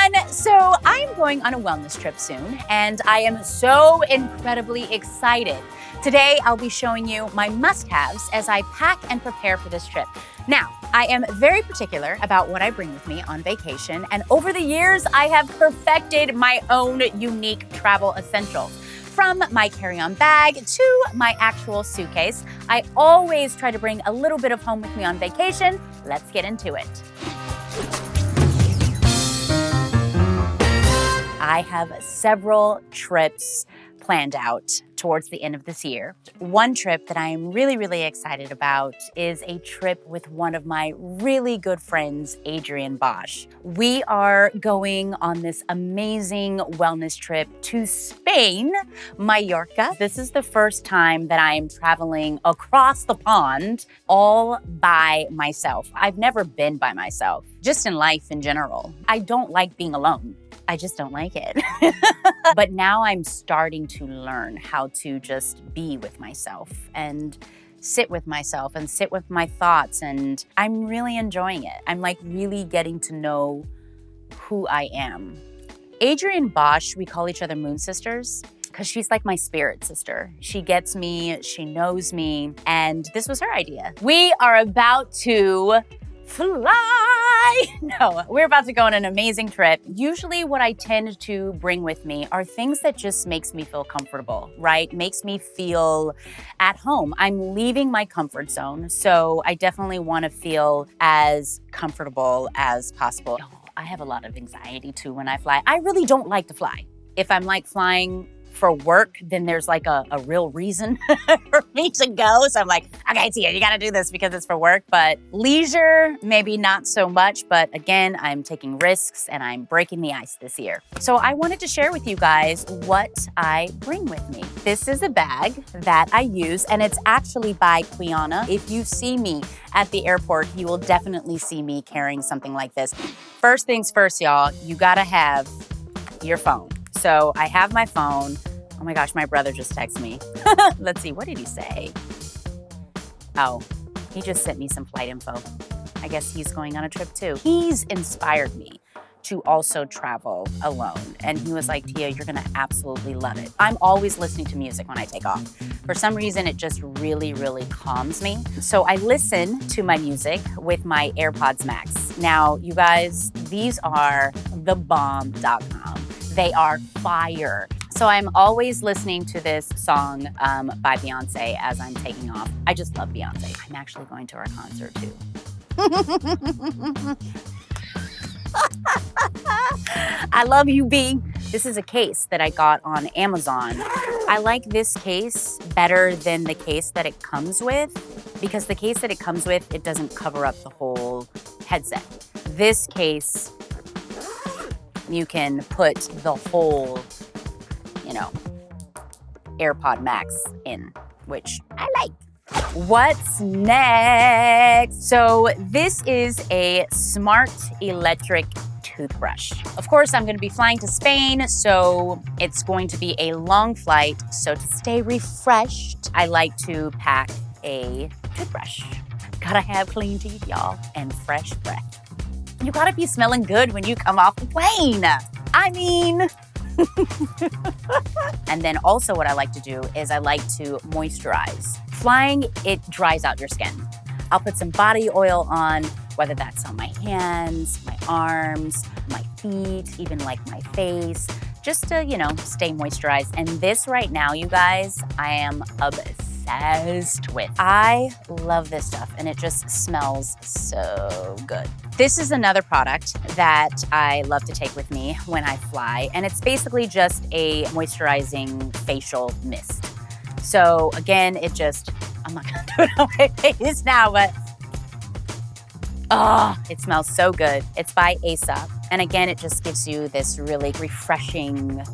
everyone. So I'm going on a wellness trip soon, and I am so incredibly excited. Today, I'll be showing you my must-haves as I pack and prepare for this trip. Now, I am very particular about what I bring with me on vacation, and over the years, I have perfected my own unique travel essentials. From my carry-on bag to my actual suitcase, I always try to bring a little bit of home with me on vacation. Let's get into it. I have several trips planned out towards the end of this year. One trip that I am really excited about is a trip with one of my really good friends, Adrienne Bosch. We are going on this amazing wellness trip to Spain, Mallorca. This is the first time that I am traveling across the pond all by myself. I've never been by myself, just in life in general. I don't like being alone. I just don't like it. But now I'm starting to learn how to just be with myself and sit with myself and sit with my thoughts, and I'm really enjoying it. I'm like really getting to know who I am. Adrienne Bosch, we call each other Moon Sisters because she's like my spirit sister. She gets me, she knows me, and this was her idea. We are about to fly! No, we're about to go on an amazing trip. Usually what I tend to bring with me are things that just makes me feel comfortable, right? Makes me feel at home. I'm leaving my comfort zone, so I definitely want to feel as comfortable as possible. I have a lot of anxiety too when I fly. I really don't like to fly. If I'm like flying for work, then there's like a real reason for me to go. So I'm like, okay, Tia, you gotta do this because it's for work. But leisure, maybe not so much. But again, I'm taking risks and I'm breaking the ice this year. So I wanted to share with you guys what I bring with me. This is a bag that I use, and it's actually by Quiana. If you see me at the airport, you will definitely see me carrying something like this. First things first, y'all, you gotta have your phone. So I have my phone. Oh my gosh, my brother just texted me. Let's see, what did he say? Oh, he just sent me some flight info. I guess he's going on a trip too. He's inspired me to also travel alone. And he was like, Tia, you're gonna absolutely love it. I'm always listening to music when I take off. For some reason, it just really calms me. So I listen to my music with my AirPods Max. Now, you guys, these are thebomb.com. They are fire. So I'm always listening to this song by Beyonce as I'm taking off. I just love Beyonce. I'm actually going to her concert too. I love you, B. This is a case that I got on Amazon. I like this case better than the case that it comes with because the case that it comes with, it doesn't cover up the whole headset. This case, you can put the whole, AirPod Max in, which I like. What's next? So this is a smart electric toothbrush. Of course, I'm going to be flying to Spain, so it's going to be a long flight. So to stay refreshed, I like to pack a toothbrush. Gotta have clean teeth, y'all, and fresh breath. You gotta be smelling good when you come off the plane. I mean... And then also what I like to do is I like to moisturize. Flying, it dries out your skin. I'll put some body oil on, whether that's on my hands, my arms, my feet, even like my face, just to, stay moisturized. And this right now, you guys, I am obsessed with. I love this stuff and it just smells so good. This is another product that I love to take with me when I fly, and it's basically just a moisturizing facial mist. So again, I'm not gonna do it on my face now, but it smells so good. It's by Aesop. And again, it just gives you this really refreshing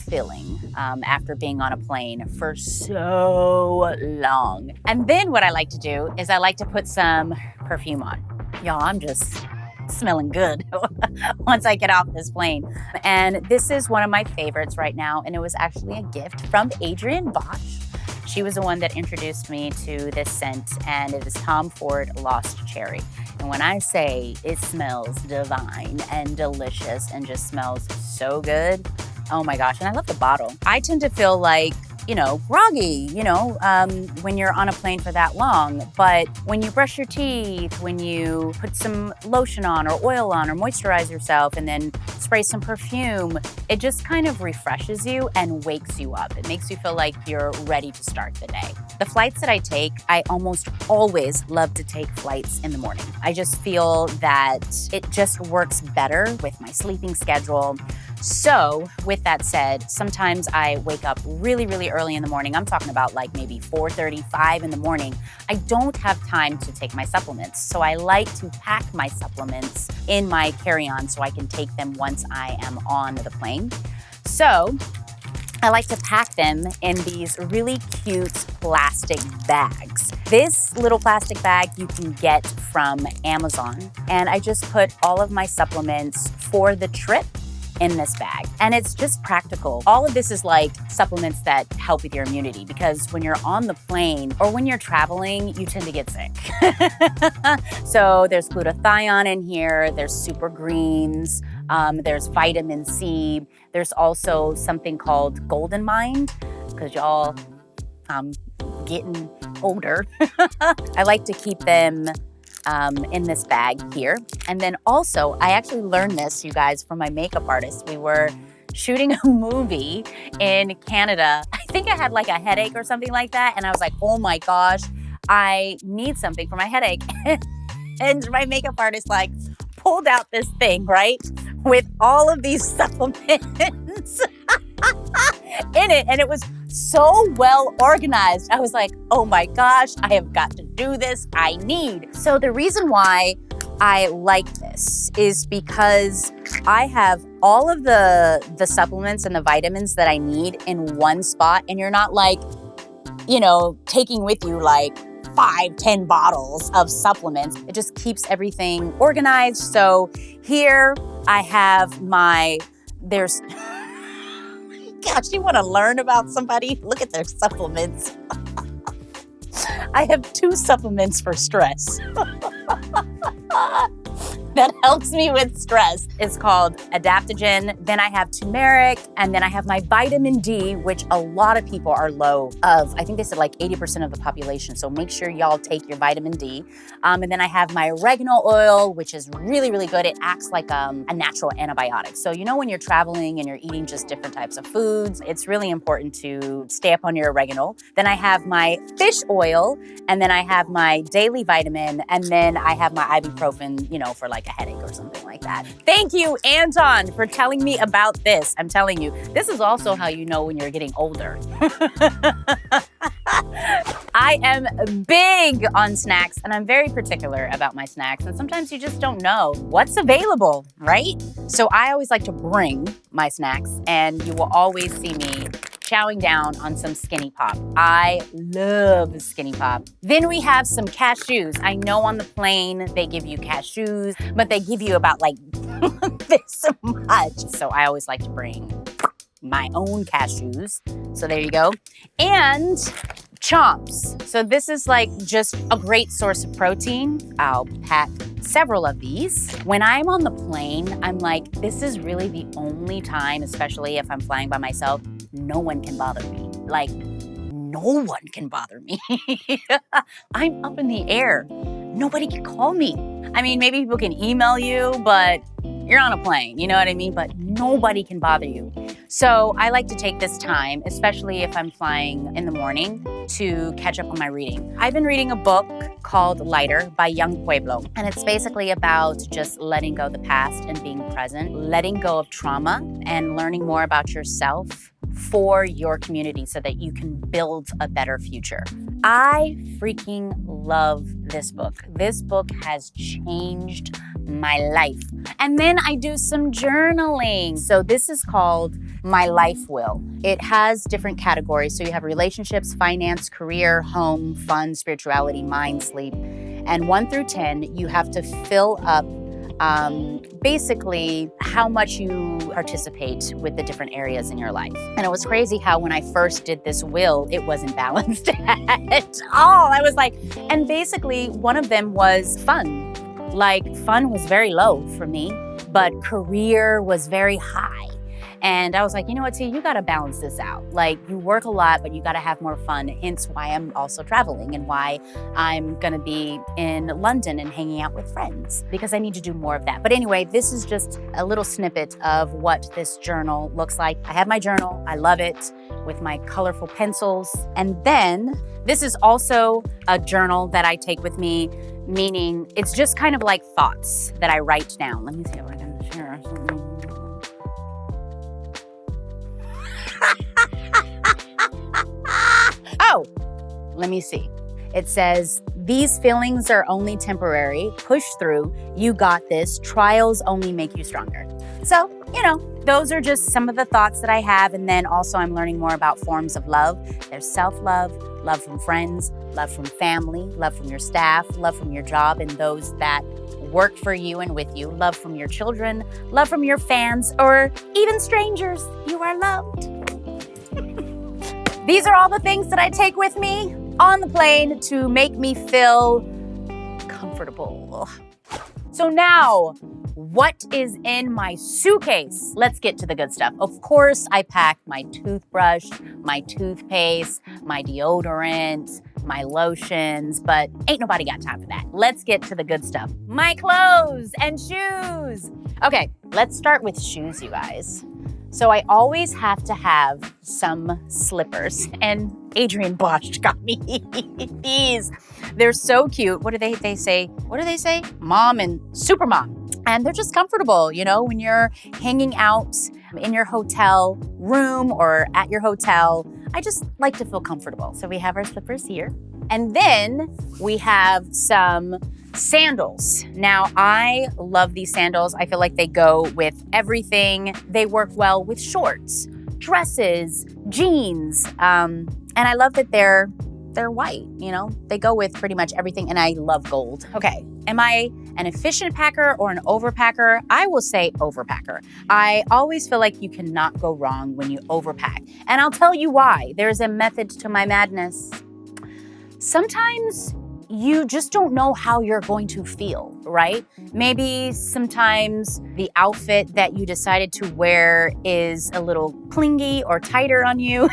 feeling after being on a plane for so long. And then what I like to do is I like to put some perfume on. Y'all, I'm just smelling good once I get off this plane. And this is one of my favorites right now, and it was actually a gift from Adrienne Bosch. She was the one that introduced me to this scent, and it is Tom Ford Lost Cherry. And when I say it smells divine and delicious and just smells so good, oh my gosh, and I love the bottle. I tend to feel like, groggy, when you're on a plane for that long. But when you brush your teeth, when you put some lotion on or oil on or moisturize yourself and then spray some perfume, it just kind of refreshes you and wakes you up. It makes you feel like you're ready to start the day. The flights that I take, I almost always love to take flights in the morning. I just feel that it just works better with my sleeping schedule. So with that said, sometimes I wake up really, really early in the morning. I'm talking about like maybe 4:35 in the morning. I don't have time to take my supplements. So I like to pack my supplements in my carry-on so I can take them once I am on the plane. So I like to pack them in these really cute plastic bags. This little plastic bag you can get from Amazon. And I just put all of my supplements for the trip in this bag. And it's just practical. All of this is like supplements that help with your immunity, because when you're on the plane or when you're traveling, you tend to get sick. So there's glutathione in here, there's super greens, there's vitamin C, there's also something called Golden Mind, because y'all, I'm getting older. I like to keep them in this bag here. And then also, I actually learned this, you guys, from my makeup artist. We were shooting a movie in Canada. I think I had like a headache or something like that. And I was like, oh my gosh, I need something for my headache. And my makeup artist like pulled out this thing, right? With all of these supplements in it. And it was so well organized. I was like, oh my gosh, I have got to do this. I need. So the reason why I like this is because I have all of the supplements and the vitamins that I need in one spot. And you're not like, taking with you like 5-10 bottles of supplements. It just keeps everything organized. So here I have there's gosh, you want to learn about somebody? Look at their supplements. I have 2 supplements for stress. That helps me with stress. It's called adaptogen. Then I have turmeric, and then I have my vitamin D, which a lot of people are low of. I think they said like 80% of the population. So make sure y'all take your vitamin D. And then I have my oregano oil, which is really, really good. It acts like a natural antibiotic. So when you're traveling and you're eating just different types of foods, it's really important to stay up on your oregano. Then I have my fish oil, and then I have my daily vitamin, and then I have my ibuprofen, for like a headache or something like that. Thank you, Anton, for telling me about this. I'm telling you, this is also how you know when you're getting older. I am big on snacks, and I'm very particular about my snacks. And sometimes you just don't know what's available, right? So I always like to bring my snacks, and you will always see me chowing down on some Skinny Pop. I love Skinny Pop. Then we have some cashews. I know on the plane they give you cashews, but they give you about like this much. So I always like to bring my own cashews. So there you go. And chomps. So this is like just a great source of protein. I'll pack several of these. When I'm on the plane, I'm like, this is really the only time, especially if I'm flying by myself, no one can bother me. Like, no one can bother me. I'm up in the air. Nobody can call me. I mean, maybe people can email you, but you're on a plane, you know what I mean? But nobody can bother you. So I like to take this time, especially if I'm flying in the morning, to catch up on my reading. I've been reading a book called Lighter by Young Pueblo, and it's basically about just letting go of the past and being present, letting go of trauma, and learning more about yourself for your community so that you can build a better future. I freaking love this book. This book has changed my life. And then I do some journaling. So this is called My Life Will. It has different categories. So you have relationships, finance, career, home, fun, spirituality, mind, sleep. And 1 through 10, you have to fill up basically how much you participate with the different areas in your life. And it was crazy how when I first did this wheel, it wasn't balanced at all. I was like, and basically one of them was fun. Like fun was very low for me, but career was very high. And I was like, you know what, T, you gotta balance this out. Like you work a lot, but you gotta have more fun. Hence why I'm also traveling and why I'm gonna be in London and hanging out with friends, because I need to do more of that. But anyway, this is just a little snippet of what this journal looks like. I have my journal, I love it, with my colorful pencils. And then this is also a journal that I take with me, meaning it's just kind of like thoughts that I write down. Let me see if I can share something. Oh, let me see. It says, these feelings are only temporary. Push through. You got this. Trials only make you stronger. So, those are just some of the thoughts that I have. And then also I'm learning more about forms of love. There's self-love, love from friends, love from family, love from your staff, love from your job and those that work for you and with you, love from your children, love from your fans, or even strangers. You are loved. These are all the things that I take with me on the plane to make me feel comfortable. So now, what is in my suitcase? Let's get to the good stuff. Of course, I packed my toothbrush, my toothpaste, my deodorant, my lotions, but ain't nobody got time for that. Let's get to the good stuff. My clothes and shoes. Okay, let's start with shoes, you guys. So I always have to have some slippers, and Adrian Bosch got me these. They're so cute. What do they say? What do they say? Mom and super mom. And they're just comfortable, when you're hanging out in your hotel room or at your hotel. I just like to feel comfortable. So we have our slippers here. And then we have some sandals. Now, I love these sandals. I feel like they go with everything. They work well with shorts, dresses, jeans. And I love that they're white, They go with pretty much everything, and I love gold. Okay, am I an efficient packer or an overpacker? I will say overpacker. I always feel like you cannot go wrong when you overpack. And I'll tell you why. There's a method to my madness. Sometimes you just don't know how you're going to feel, right? Maybe sometimes the outfit that you decided to wear is a little clingy or tighter on you.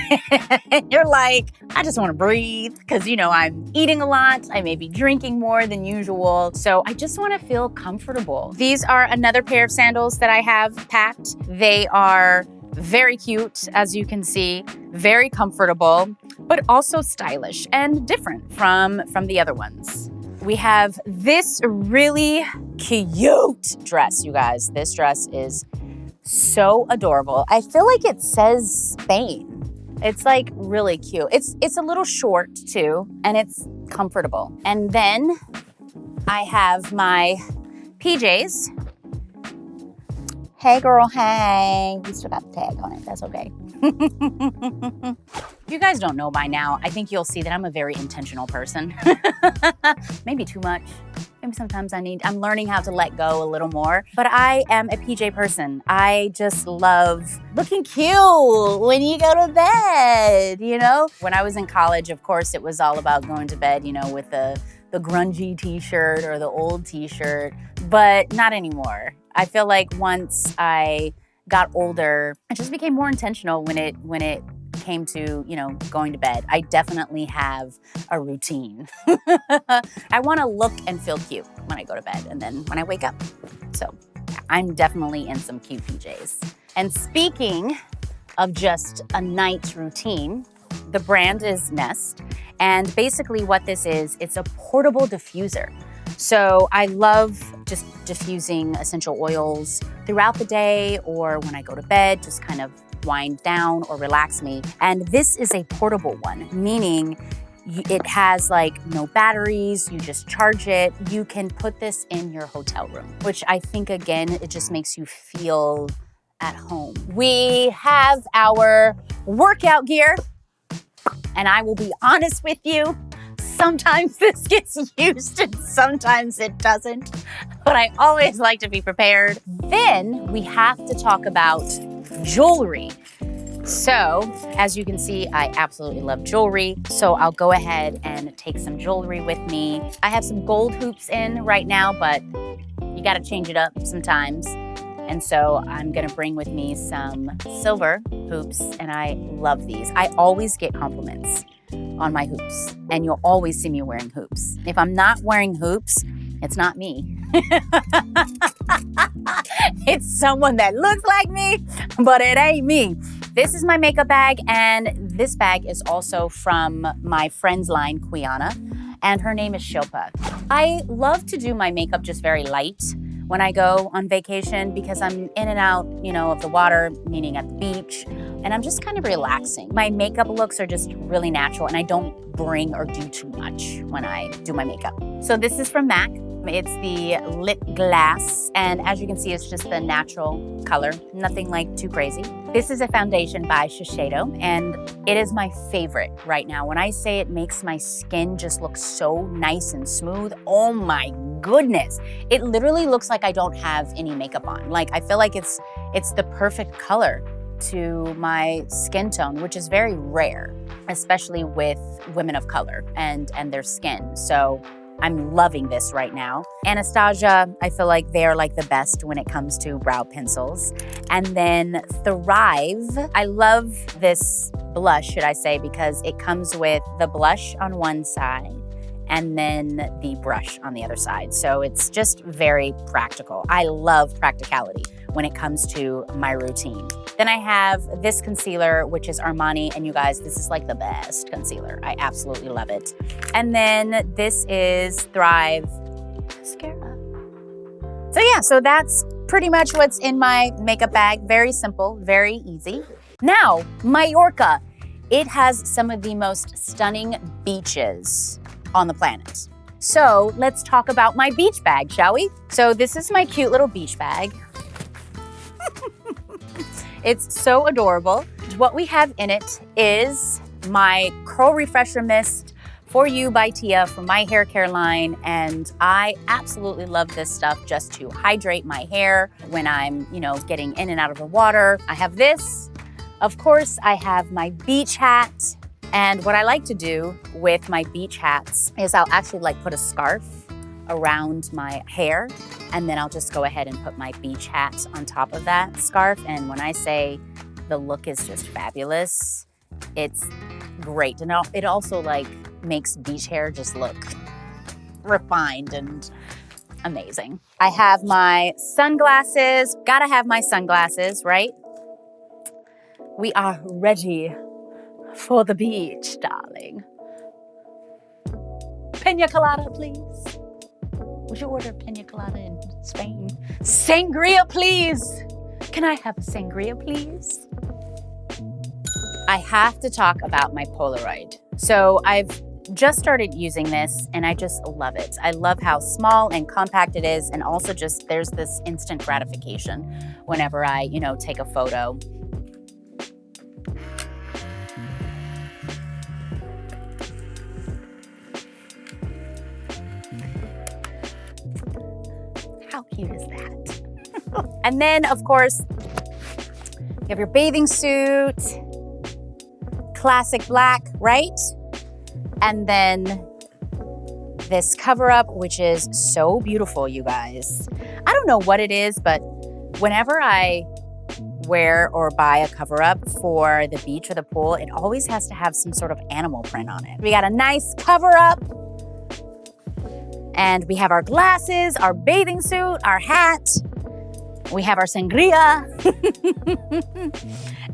And you're like, I just want to breathe because, I'm eating a lot. I may be drinking more than usual. So I just want to feel comfortable. These are another pair of sandals that I have packed. They are very cute, as you can see, very comfortable, but also stylish and different from the other ones. We have this really cute dress, you guys. This dress is so adorable. I feel like it says Spain. It's like really cute. It's a little short too, and it's comfortable. And then I have my PJs. Hey girl, hey. We still got the tag on it, that's okay. If you guys don't know by now, I think you'll see that I'm a very intentional person. Maybe too much. Maybe sometimes I'm learning how to let go a little more. But I am a PJ person. I just love looking cute when you go to bed, When I was in college, of course, it was all about going to bed, with the grungy t-shirt or the old t-shirt, but not anymore. I feel like once I got older, I just became more intentional when it came to, going to bed. I definitely have a routine. I want to look and feel cute when I go to bed and then when I wake up. So I'm definitely in some cute PJs. And speaking of just a night routine, the brand is Nest. And basically what this is, it's a portable diffuser. So I love just diffusing essential oils throughout the day or when I go to bed, just kind of wind down or relax me. And this is a portable one, meaning it has no batteries, you just charge it. You can put this in your hotel room, which I think, again, it just makes you feel at home. We have our workout gear, and I will be honest with you, sometimes this gets used and sometimes it doesn't. but I always like to be prepared. Then we have to talk about jewelry. So, as you can see, I absolutely love jewelry. So I'll go ahead and take some jewelry with me. I have some gold hoops in right now, but you gotta change it up sometimes. And so I'm gonna bring with me some silver hoops, and I love these. I always get compliments on my hoops, and you'll always see me wearing hoops. If I'm not wearing hoops, it's not me. It's someone that looks like me, but it ain't me. This is my makeup bag, and this bag is also from my friend's line, Quiana, and her name is Shilpa. I love to do my makeup just very light when I go on vacation because I'm in and out, of the water, meaning at the beach, and I'm just kind of relaxing. My makeup looks are just really natural, and I don't bring or do too much when I do my makeup. So this is from MAC. It's the Lip Glass, and as you can see, it's just the natural color, nothing like too crazy. This is a foundation by Shiseido, and it is my favorite right now. When I say it makes my skin just look so nice and smooth, oh my goodness. It literally looks like I don't have any makeup on. Like, I feel like it's the perfect color to my skin tone, which is very rare, especially with women of color and their skin. So I'm loving this right now. Anastasia, I feel like they're like the best when it comes to brow pencils. And then Thrive, I love this blush, should I say, because it comes with the blush on one side and then the brush on the other side. So it's just very practical. I love practicality when it comes to my routine. Then I have this concealer, which is Armani, and you guys, this is like the best concealer. I absolutely love it. And then this is Thrive mascara. So that's pretty much what's in my makeup bag. Very simple, very easy. Now, Mallorca. It has some of the most stunning beaches on the planet. So let's talk about my beach bag, shall we? So this is my cute little beach bag. It's so adorable. What we have in it is my Curl Refresher Mist For You by Tia from my hair care line. And I absolutely love this stuff just to hydrate my hair when I'm, getting in and out of the water. I have this. Of course, I have my beach hat. And what I like to do with my beach hats is I'll actually put a scarf around my hair, and then I'll just go ahead and put my beach hat on top of that scarf. And when I say the look is just fabulous, it's great. And it also makes beach hair just look refined and amazing. I have my sunglasses. Gotta have my sunglasses, right? We are ready for the beach, darling. Pina colada, please. Would you order pina colada in Spain? Sangria, please. Can I have a sangria, please? I have to talk about my Polaroid. So I've just started using this, and I just love it. I love how small and compact it is, and also just there's this instant gratification whenever I, take a photo. How cute is that? And then, of course, you have your bathing suit, classic black, right? And then this cover up, which is so beautiful, you guys. I don't know what it is, but whenever I wear or buy a cover up for the beach or the pool, it always has to have some sort of animal print on it. We got a nice cover up. And we have our glasses, our bathing suit, our hat. We have our sangria.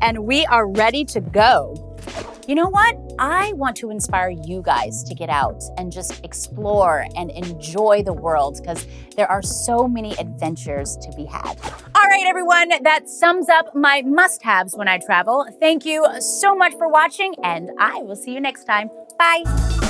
And we are ready to go. You know what? I want to inspire you guys to get out and just explore and enjoy the world, because there are so many adventures to be had. All right, everyone, that sums up my must-haves when I travel. Thank you so much for watching, and I will see you next time. Bye.